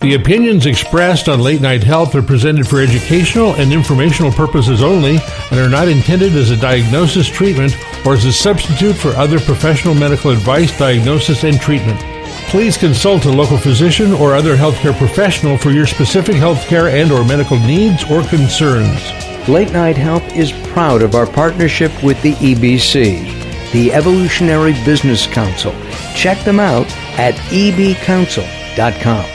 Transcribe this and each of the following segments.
The opinions expressed on Late Night Health are presented for educational and informational purposes only and are not intended as a diagnosis, treatment, or as a substitute for other professional medical advice, diagnosis, and treatment. Please consult a local physician or other healthcare professional for your specific healthcare and or medical needs or concerns. Late Night Health is proud of our partnership with the EBC, the Evolutionary Business Council. Check them out at ebcouncil.com.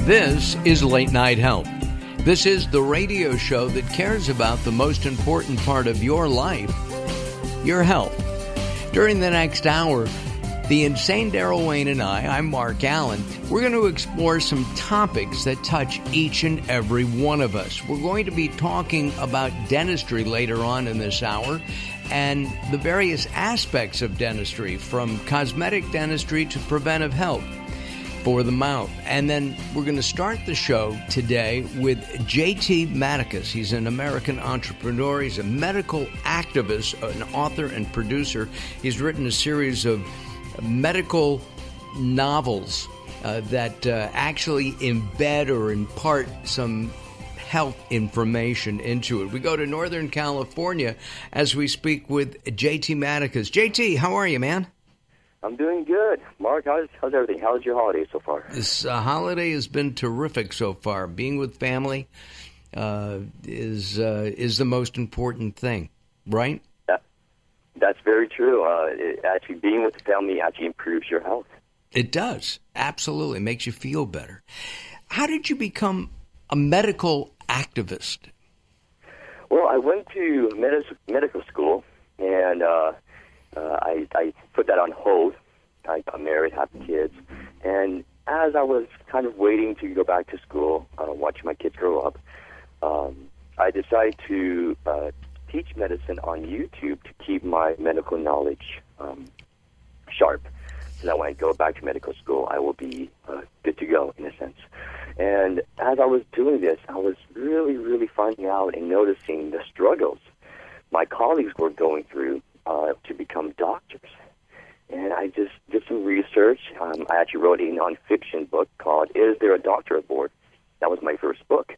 This is Late Night Health. This is the radio show that cares about the most important part of your life, your health. During the next hour, the insane Daryl Wayne and I'm Mark Alyn, we're going to explore some topics that touch each and every one of us. We're going to be talking about dentistry later on in this hour and the various aspects of dentistry, from cosmetic dentistry to preventive health for the mouth. And then we're going to start the show today with JT Madicus. He's an American entrepreneur. He's a medical activist, an author and producer. He's written a series of medical novels that actually embed or impart some health information into it. We go to Northern California as we speak with JT Madicus. JT, how are you, man? I'm doing good. Mark, how's everything? How's your holiday so far? This holiday has been terrific so far. Being with family is the most important thing, right? That's very true. Actually, being with the family actually improves your health. It does. Absolutely. It makes you feel better. How did you become a medical activist? Well, I went to medical school, and I put that on hold. I got married, had kids, and as I was kind of waiting to go back to school, watching my kids grow up, I decided to teach medicine on YouTube to keep my medical knowledge sharp, so that when I go back to medical school, I will be good to go, in a sense. And as I was doing this, I was really, really finding out and noticing the struggles my colleagues were going through to become doctors. And I just did some research. I actually wrote a nonfiction book called Is There a Doctor Aboard? That was my first book.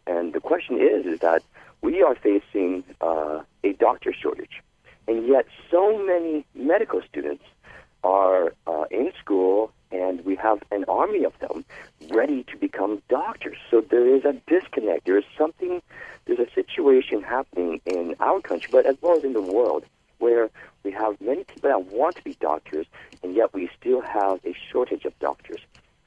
And the question is that we are facing a doctor shortage. And yet so many medical students are in school, and we have an army of them ready to become doctors. So there is a disconnect. There's a situation happening in our country, but as well as in the world, where we have many people that want to be doctors, and yet we still have a shortage of doctors.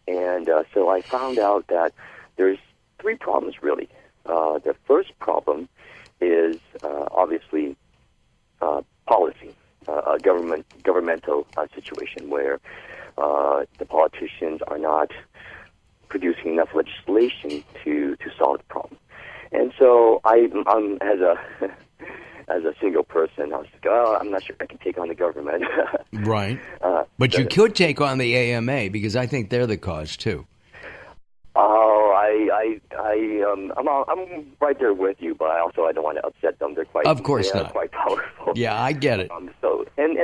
And so I found out that there's three problems, really. The first problem is obviously policy, a governmental situation where the politicians are not producing enough legislation to solve the problem. And so I'm as a single person, I was like, I'm not sure if I can take on the government. Right. But you could take on the AMA, because I think they're the cause, too. Oh, I'm right there with you, but I don't want to upset them. They're quite, of course not. Quite powerful. Yeah, I get it. And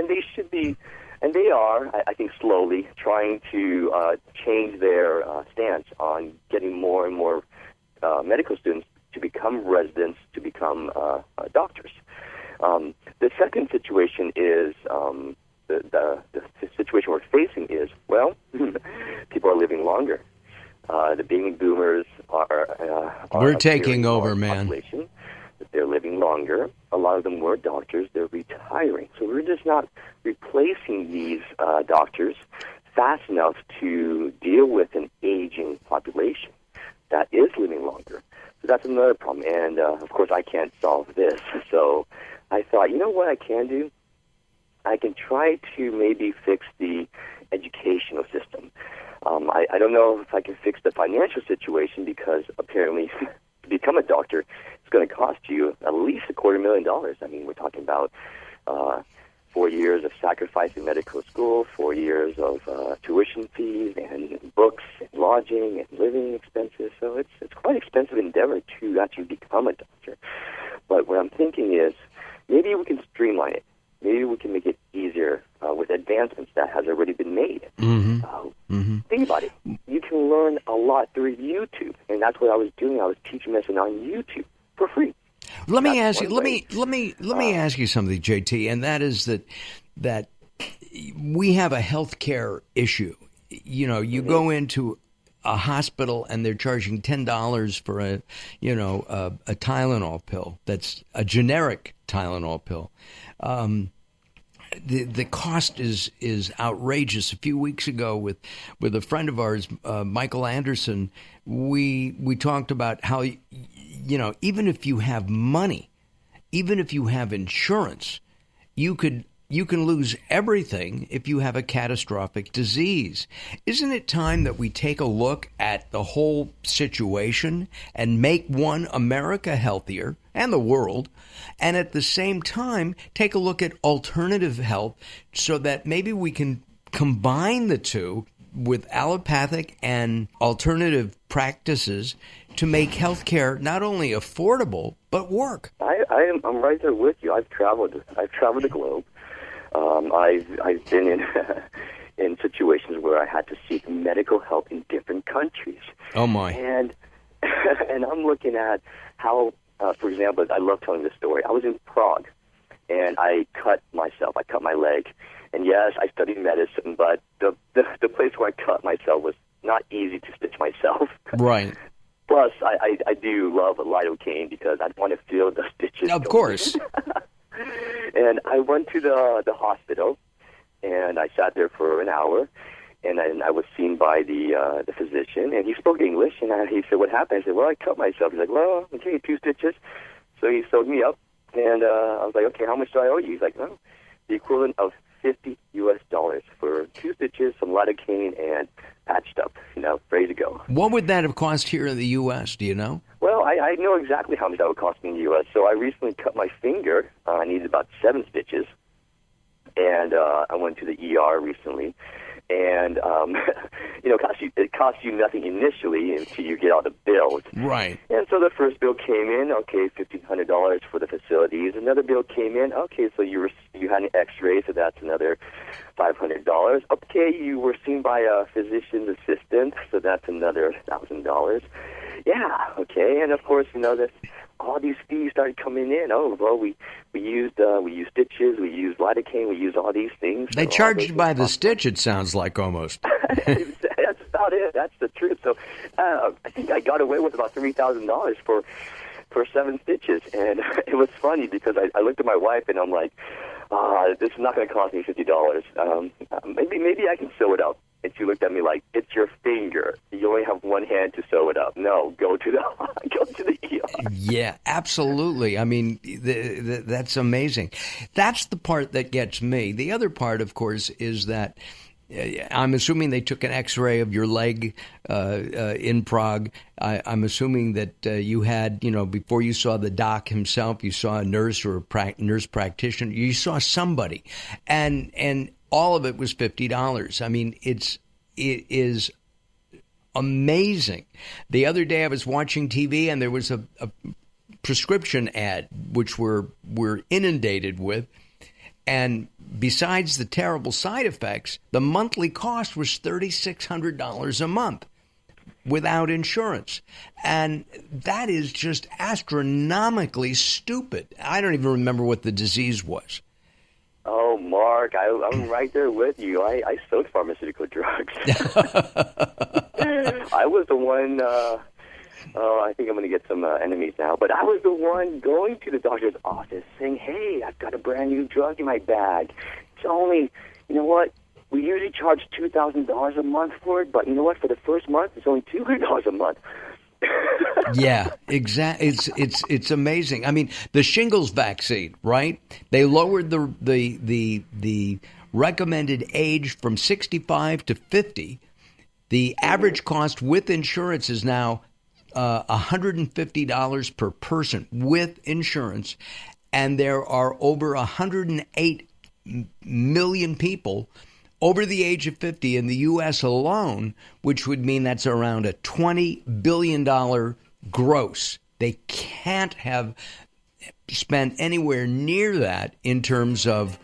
they should be, and they are, I think, slowly trying to change their stance on getting more and more medical students to become residents, to become doctors. The second situation is the situation we're facing is, well, people are living longer. The baby boomers are we're taking over, man. They're living longer. A lot of them were doctors. They're retiring. So we're just not replacing these doctors fast enough to deal with an aging population that is living longer. So that's another problem. And, of course, I can't solve this. So I thought, you know what I can do? I can try to maybe fix the educational system. I don't know if I can fix the financial situation, because apparently to become a doctor, it's going to cost you at least $250,000. I mean, we're talking about 4 years of sacrificing medical school, 4 years of tuition fees and books and lodging and living expenses. So it's quite an expensive endeavor to actually become a doctor. But what I'm thinking is maybe we can streamline it. maybe we can make it easier with advancements that has already been made. Think about it. You can learn a lot through YouTube, and that's what I was doing. I was teaching medicine on YouTube for free. Let me ask you. Let me ask you something, JT, and that is that we have a healthcare issue. You know, you go into a hospital and they're charging $10 for a Tylenol pill. That's a generic Tylenol pill. The cost is outrageous. A few weeks ago with a friend of ours, Michael Anderson, we talked about how, you know, even if you have money, even if you have insurance, you can lose everything if you have a catastrophic disease. Isn't it time that we take a look at the whole situation and make America healthier and the world, and at the same time take a look at alternative health so that maybe we can combine the two with allopathic and alternative practices to make healthcare not only affordable but work? I'm right there with you. I've traveled the globe. I've been in situations where I had to seek medical help in different countries. Oh my! And I'm looking at how, for example, I love telling this story. I was in Prague, and I cut my leg. And yes, I studied medicine, but the place where I cut myself was not easy to stitch myself. Right. Plus, I do love lidocaine because I want to feel the stitches. Of course. And I went to the hospital, and I sat there for an hour, and I was seen by the physician, and he spoke English, and he said, "What happened?" I said, "Well, I cut myself." He's like, "Well, okay, 2 stitches." So he sewed me up, and I was like, "Okay, how much do I owe you?" He's like, "Oh, the equivalent of $50 for 2 stitches, some lidocaine, and patched up, ready to go." What would that have cost here in the U.S., do you know? Well, I know exactly how much that would cost me in the U.S. So I recently cut my finger. I needed about 7 stitches. And I went to the ER recently. And, it costs you nothing initially until you get all the bills. Right. And so the first bill came in, okay, $1,500 for the facilities. Another bill came in, okay, so you had an x-ray, so that's another $500. Okay, you were seen by a physician's assistant, so that's another $1,000. Yeah, okay, and of course, all these fees started coming in. Oh, well, we used stitches, we used lidocaine, we used all these things. They charged you by the stitch, it sounds like, almost. That's about it. That's the truth. So I think I got away with about $3,000 for 7 stitches, and it was funny because I looked at my wife and I'm like, this is not going to cost me $50. Maybe I can sew it up. And she looked at me like, "It's your finger. You only have one hand to sew it up. No, go to the ER." Yeah, absolutely. I mean, that's amazing. That's the part that gets me. The other part, of course, is that I'm assuming they took an X-ray of your leg in Prague. I'm assuming that you had, before you saw the doc himself, you saw a nurse or a nurse practitioner. You saw somebody, and all of it was $50. I mean, it is amazing. The other day I was watching TV and there was a prescription ad, which we're inundated with. And besides the terrible side effects, the monthly cost was $3,600 a month without insurance. And that is just astronomically stupid. I don't even remember what the disease was. Oh, Mark, I'm right there with you. I sold pharmaceutical drugs. I was the one, I think I'm going to get some enemies now, but I was the one going to the doctor's office saying, "Hey, I've got a brand new drug in my bag. It's only, you know what, we usually charge $2,000 a month for it, but you know what, for the first month, it's only $200 a month." Yeah, exactly. It's amazing. I mean, the shingles vaccine, right? They lowered the recommended age from 65 to 50. The average cost with insurance is now $150 per person with insurance, and there are over 108 million people over the age of 50 in the U.S. alone, which would mean that's around a $20 billion gross. They can't have spent anywhere near that in terms of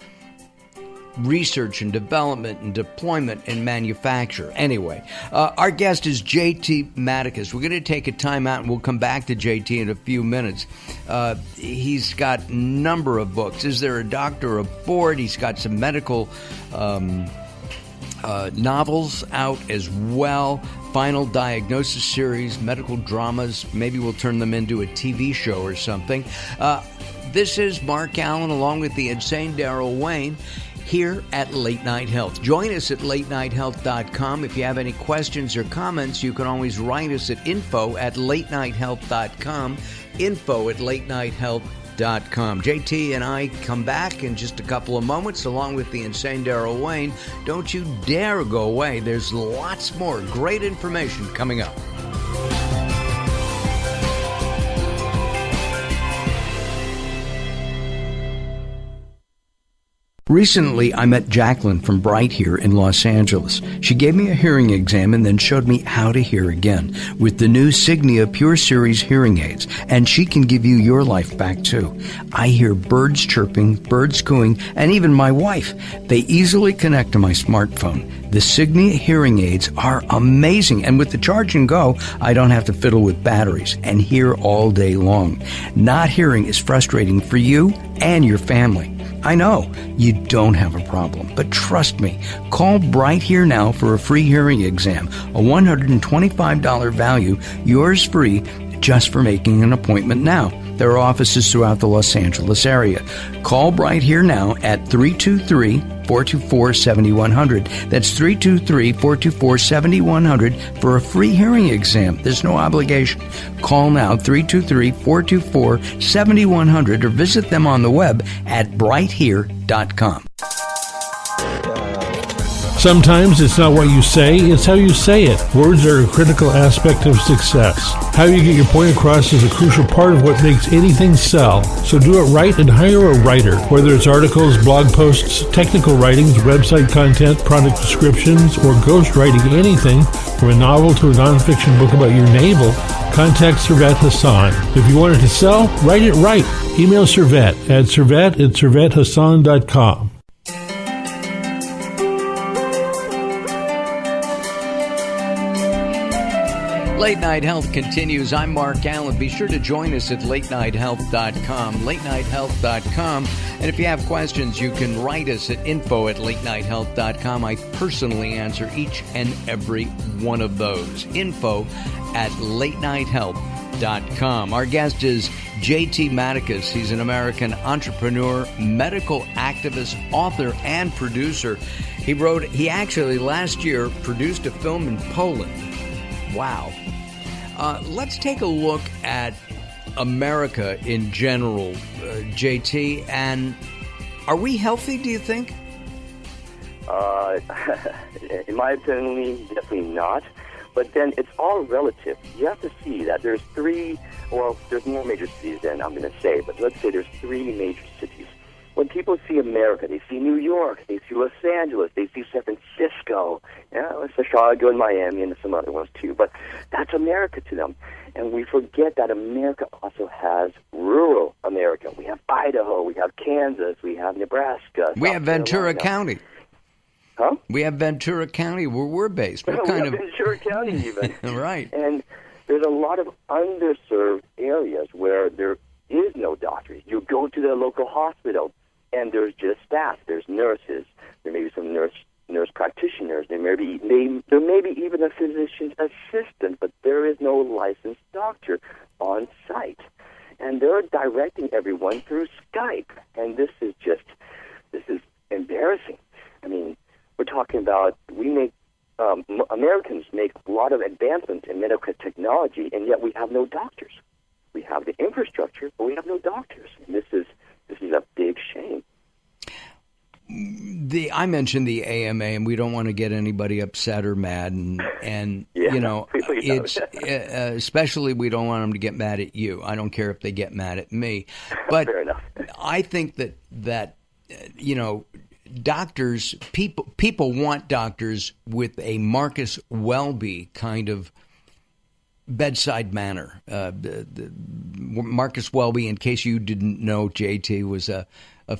research and development and deployment and manufacture. Anyway, our guest is JT Madicus. We're going to take a time out and we'll come back to JT in a few minutes. He's got a number of books. Is There a Doctor Aboard? He's got some medical novels out as well. Final Diagnosis series, medical dramas. Maybe we'll turn them into a TV show or something. This is Mark Alyn along with the insane Daryl Wayne here at Late Night Health. Join us at latenighthealth.com. If you have any questions or comments, you can always write us at info@latenighthealth.com, info@latenighthealth.com. JT and I come back in just a couple of moments along with the insane Daryl Wayne. Don't you dare go away. There's lots more great information coming up. Recently, I met Jacqueline from Bright here in Los Angeles. She gave me a hearing exam and then showed me how to hear again with the new Signia Pure Series hearing aids, and she can give you your life back too. I hear birds chirping, birds cooing, and even my wife. They easily connect to my smartphone. The Signia hearing aids are amazing, and with the charge and go, I don't have to fiddle with batteries and hear all day long. Not hearing is frustrating for you and your family. I know you don't have a problem, but trust me, call Bright Here now for a free hearing exam, a $125 value, yours free, just for making an appointment now. There are offices throughout the Los Angeles area. Call Bright Here now at 323-424-7100. That's 323-424-7100 for a free hearing exam. There's no obligation. Call now, 323-424-7100, or visit them on the web at brighthere.com. Sometimes it's not what you say, it's how you say it. Words are a critical aspect of success. How you get your point across is a crucial part of what makes anything sell. So do it right and hire a writer. Whether it's articles, blog posts, technical writings, website content, product descriptions, or ghostwriting anything from a novel to a nonfiction book about your navel, contact Servet Hassan. If you want it to sell, write it right. Email Servet at servet@servethassan.com. Late Night Health continues. I'm Mark Alyn. Be sure to join us at latenighthealth.com, latenighthealth.com. And if you have questions, you can write us at info@latenighthealth.com. I personally answer each and every one of those. info@latenighthealth.com. Our guest is JT Madicus. He's an American entrepreneur, medical activist, author, and producer. He actually last year produced a film in Poland. Wow. Let's take a look at America in general, JT. And are we healthy, do you think? In my opinion, definitely not. But then it's all relative. You have to see that there's there's more major cities than I'm going to say, but let's say there's three major cities. When people see America, they see New York, they see Los Angeles, they see San Francisco, Chicago and Miami and some other ones too. But that's America to them. And we forget that America also has rural America. We have Idaho, we have Kansas, we have Nebraska. We have Ventura County. Huh? We have Ventura County where we're based. We have Ventura County even. Right. And there's a lot of underserved areas where there is no doctors. You go to the local hospital, and there's just staff. There's nurses. There may be some nurse practitioners. There may be even a physician's assistant, but there is no licensed doctor on site. And they're directing everyone through Skype. And this is embarrassing. I mean, we're talking about Americans make a lot of advancements in medical technology, and yet we have no doctors. We have the infrastructure, but we have no doctors. And this is a big shame. I mentioned the AMA, and we don't want to get anybody upset or mad, and yeah, you know, it's especially we don't want them to get mad at you. I don't care if they get mad at me, but fair enough. I think that you know, doctors, people want doctors with a Marcus Welby kind of bedside manner. Marcus Welby, in case you didn't know, JT was a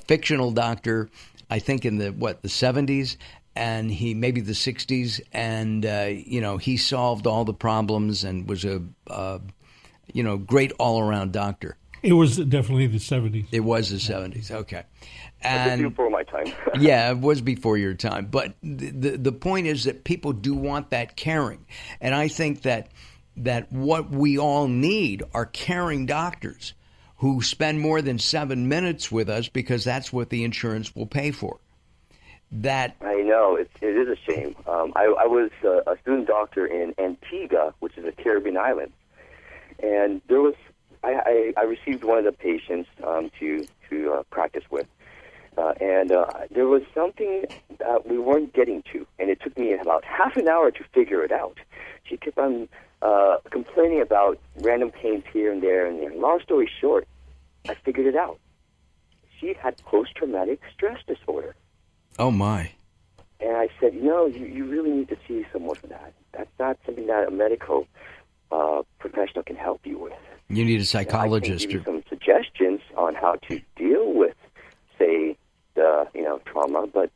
fictional doctor, I think in the 70s, and he maybe the 60s, and he solved all the problems and was a great all around doctor. It was definitely the 70s. It was the 70s. Okay. And before my time. Yeah, it was before your time. But the point is that people do want that caring. And I think that what we all need are caring doctors who spend more than 7 minutes with us because that's what the insurance will pay for. That I know. It is a shame. I was a student doctor in Antigua, which is a Caribbean island. And there was I received one of the patients to practice with. And there was something that we weren't getting to, and it took me about half an hour to figure it out. She kept on complaining about random pains here and there and there. Long story short, I figured it out. She had post-traumatic stress disorder. Oh, my. And I said, you really need to see someone for that. That's not something that a medical professional can help you with. You need a psychologist. I can give you some suggestions on how to deal with, say, the trauma, but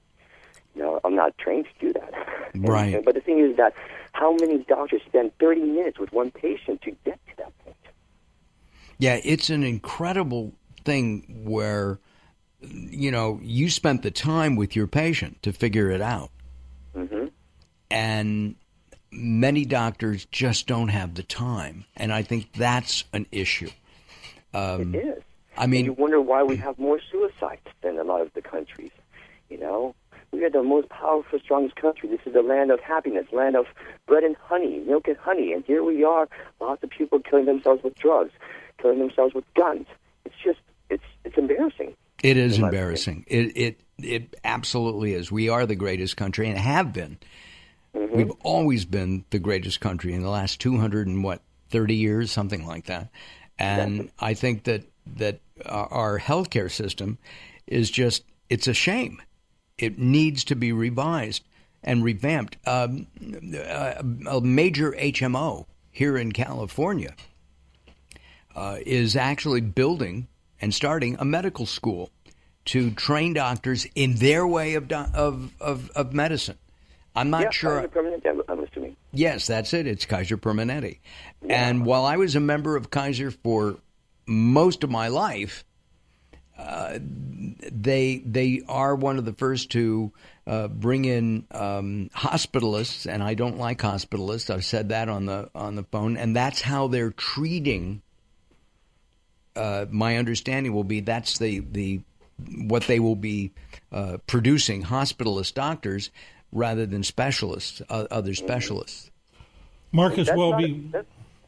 I'm not trained to do that. Right. But the thing is that how many doctors spend 30 minutes with one patient to get to that point? Yeah, it's an incredible thing where you spent the time with your patient to figure it out. Mm-hmm. And many doctors just don't have the time. And I think that's an issue. It is. I mean, and you wonder why we have more suicides than a lot of the countries. We are the most powerful, strongest country. This is the land of happiness, land of bread and honey, milk and honey. And here we are, lots of people killing themselves with drugs, killing themselves with guns. It's just, it's embarrassing. It is embarrassing. It absolutely is. We are the greatest country and have been. Mm-hmm. We've always been the greatest country in the last 230 years, something like that. And exactly. I think that our healthcare system is just, it's a shame. It needs to be revised and revamped. A major HMO here in California is actually building and starting a medical school to train doctors in their way of medicine. I'm not sure. Kaiser Permanente, I'm assuming. Yes, that's it. It's Kaiser Permanente. Yeah. And while I was a member of Kaiser for most of my life, they are one of the first to bring in hospitalists, and I don't like hospitalists. I've said that on the phone, and that's how they're treating. My understanding will be that's the what they will be producing, hospitalist doctors rather than specialists, other specialists. Marcus Welby.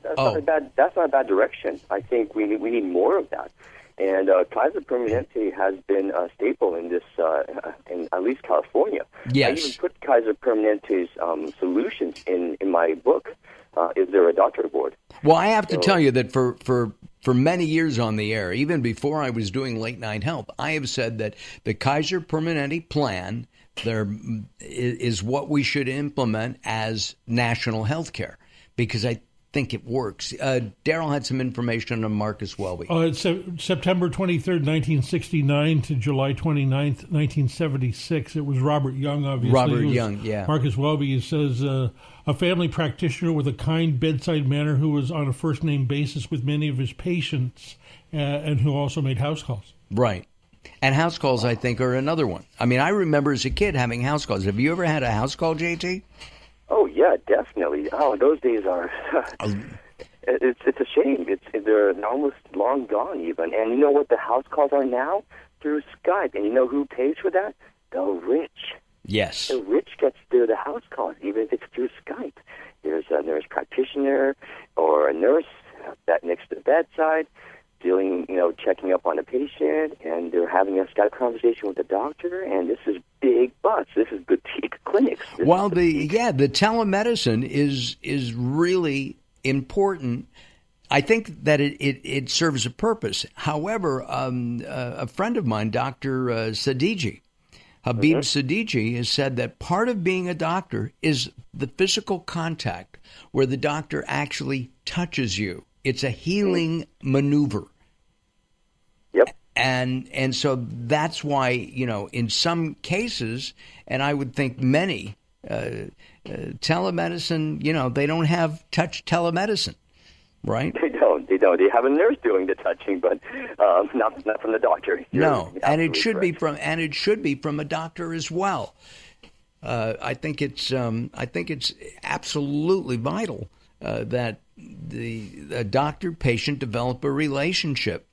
That's not a bad direction. I think we need more of that. And Kaiser Permanente has been a staple in this, in at least California. Yes. I even put Kaiser Permanente's solutions in my book. Is there a doctorate board? Well, I have to tell you that for many years on the air, even before I was doing Late Night Health, I have said that the Kaiser Permanente plan there is what we should implement as national health care, because I think it works. Daryl had some information on Marcus Welby. It's September 23rd, 1969 to July 29th, 1976. It was Robert Young, obviously. Robert Young, yeah. Marcus Welby says, a family practitioner with a kind bedside manner who was on a first-name basis with many of his patients and who also made house calls. Right. And house calls, I think, are another one. I mean, I remember as a kid having house calls. Have you ever had a house call, JT? Oh, yeah, definitely. Oh, those days are... it's a shame. They're almost long gone, even. And you know what the house calls are now? Through Skype. And you know who pays for that? The rich. Yes. The rich gets the house calls, even if it's through Skype. There's a nurse practitioner or a nurse that next to the bedside, dealing, checking up on a patient, and they're having a Skype conversation with the doctor, and this is big bucks. This is boutique clinics. The telemedicine is really important. I think that it serves a purpose. However, a friend of mine, Dr. Sadiji, Habib Siddiqui has said that part of being a doctor is the physical contact where the doctor actually touches you. It's a healing maneuver. Yep. And so that's why, in some cases, and I would think many, telemedicine, they don't have touch telemedicine, right? They don't. They have a nurse doing the touching, but not from the doctor. No, and it should correct. be from a doctor as well. I think it's absolutely vital that the doctor-patient develop a relationship.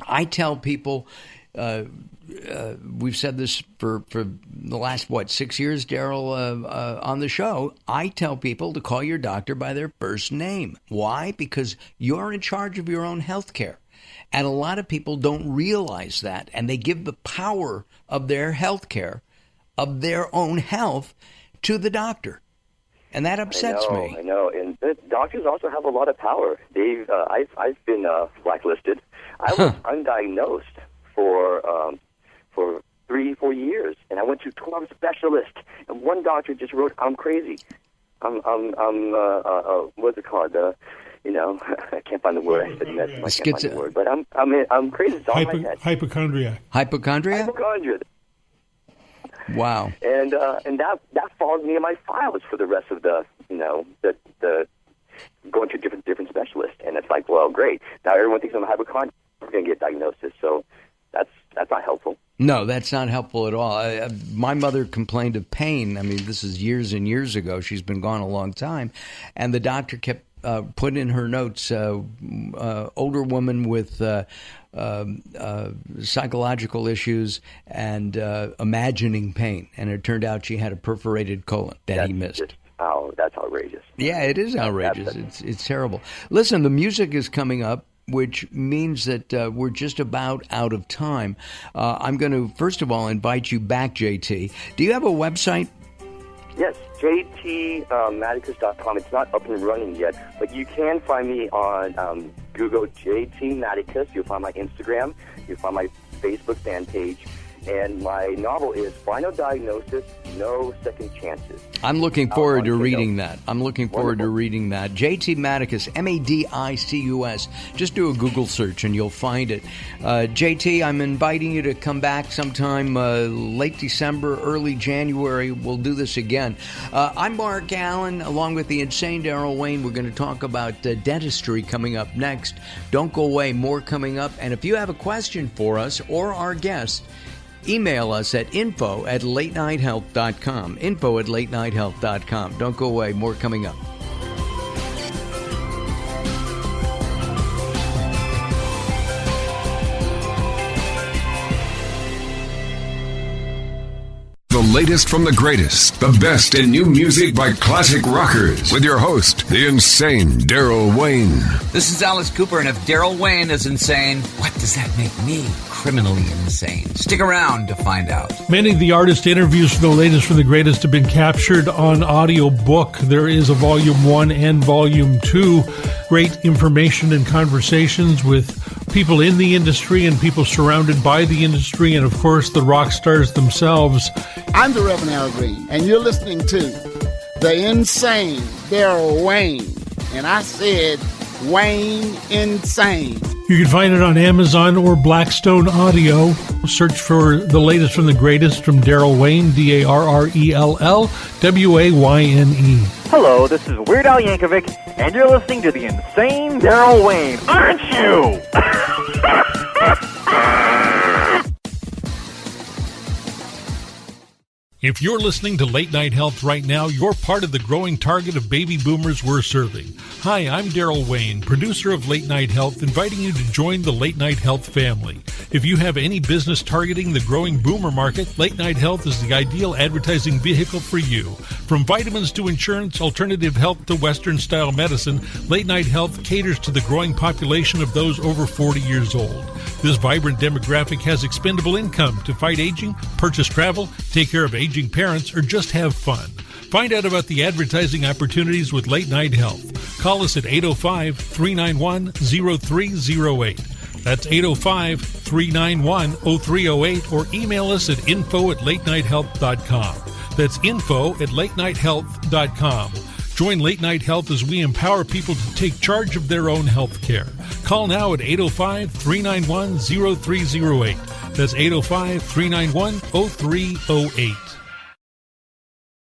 I tell people, we've said this for the last, 6 years, Daryl, on the show. I tell people to call your doctor by their first name. Why? Because you're in charge of your own health care. And a lot of people don't realize that, and they give the power of their health care, of their own health, to the doctor. And that upsets me. I know. And doctors also have a lot of power. I've been blacklisted. I was undiagnosed for 3-4 years, and I went to 12 specialists. And one doctor just wrote, "I'm crazy. What's it called? I can't find the word. I said medicine. I can't find the word, but I'm crazy. It's all in my head. Hypochondria. Hypochondria. Wow. And that follows me in my files for the rest of the going to different specialists. And it's like, well, great. Now everyone thinks I'm a hypochondriac. We're going to get diagnosis. So that's not helpful. No, that's not helpful at all. My mother complained of pain. I mean, this is years and years ago. She's been gone a long time. And the doctor kept putting in her notes, older woman with psychological issues and imagining pain. And it turned out she had a perforated colon that he missed. That's outrageous. Yeah, it is outrageous. It's terrible. Listen, the music is coming up, which means that we're just about out of time. I'm going to, first of all, invite you back, JT. Do you have a website? Yes, jtmadicus.com. It's not up and running yet, but you can find me on Google JT Madicus. You'll find my Instagram. You'll find my Facebook fan page. And my novel is Final Diagnosis, No Second Chances. I'm looking forward to reading that. JT Madicus, Madicus. Just do a Google search and you'll find it. JT, I'm inviting you to come back sometime late December, early January. We'll do this again. I'm Mark Alyn, along with the insane Daryl Wayne. We're going to talk about dentistry coming up next. Don't go away. More coming up. And if you have a question for us or our guests, email us at info@latenighthealth.com. info@latenighthealth.com. Don't go away. More coming up. The latest from the greatest, the best in new music by classic rockers, with your host, the insane Daryl Wayne. This is Alice Cooper, and if Daryl Wayne is insane, what does that make me? Criminally insane. Stick around to find out. Many of the artist interviews for the latest from the greatest have been captured on audio book. There is a Volume 1 and Volume 2. Great information and conversations with people in the industry and people surrounded by the industry, and of course the rock stars themselves. I'm the Reverend Al Green, and you're listening to the insane Daryl Wayne. And I said Wayne Insane. You can find it on Amazon or Blackstone Audio. Search for the latest from the greatest from Daryl Wayne, Darrell Wayne. Hello, this is Weird Al Yankovic, and you're listening to the insane Daryl Wayne, aren't you? If you're listening to Late Night Health right now, you're part of the growing target of baby boomers we're serving. Hi, I'm Daryl Wayne, producer of Late Night Health, inviting you to join the Late Night Health family. If you have any business targeting the growing boomer market, Late Night Health is the ideal advertising vehicle for you. From vitamins to insurance, alternative health to Western-style medicine, Late Night Health caters to the growing population of those over 40 years old. This vibrant demographic has expendable income to fight aging, purchase travel, take care of aging parents, or just have fun. Find out about the advertising opportunities with Late Night Health. Call us at 805-391-0308. That's 805-391-0308 or email us at info@latenighthealth.com. That's info@latenighthealth.com. Join Late Night Health as we empower people to take charge of their own health care. Call now at 805-391-0308. That's 805-391-0308.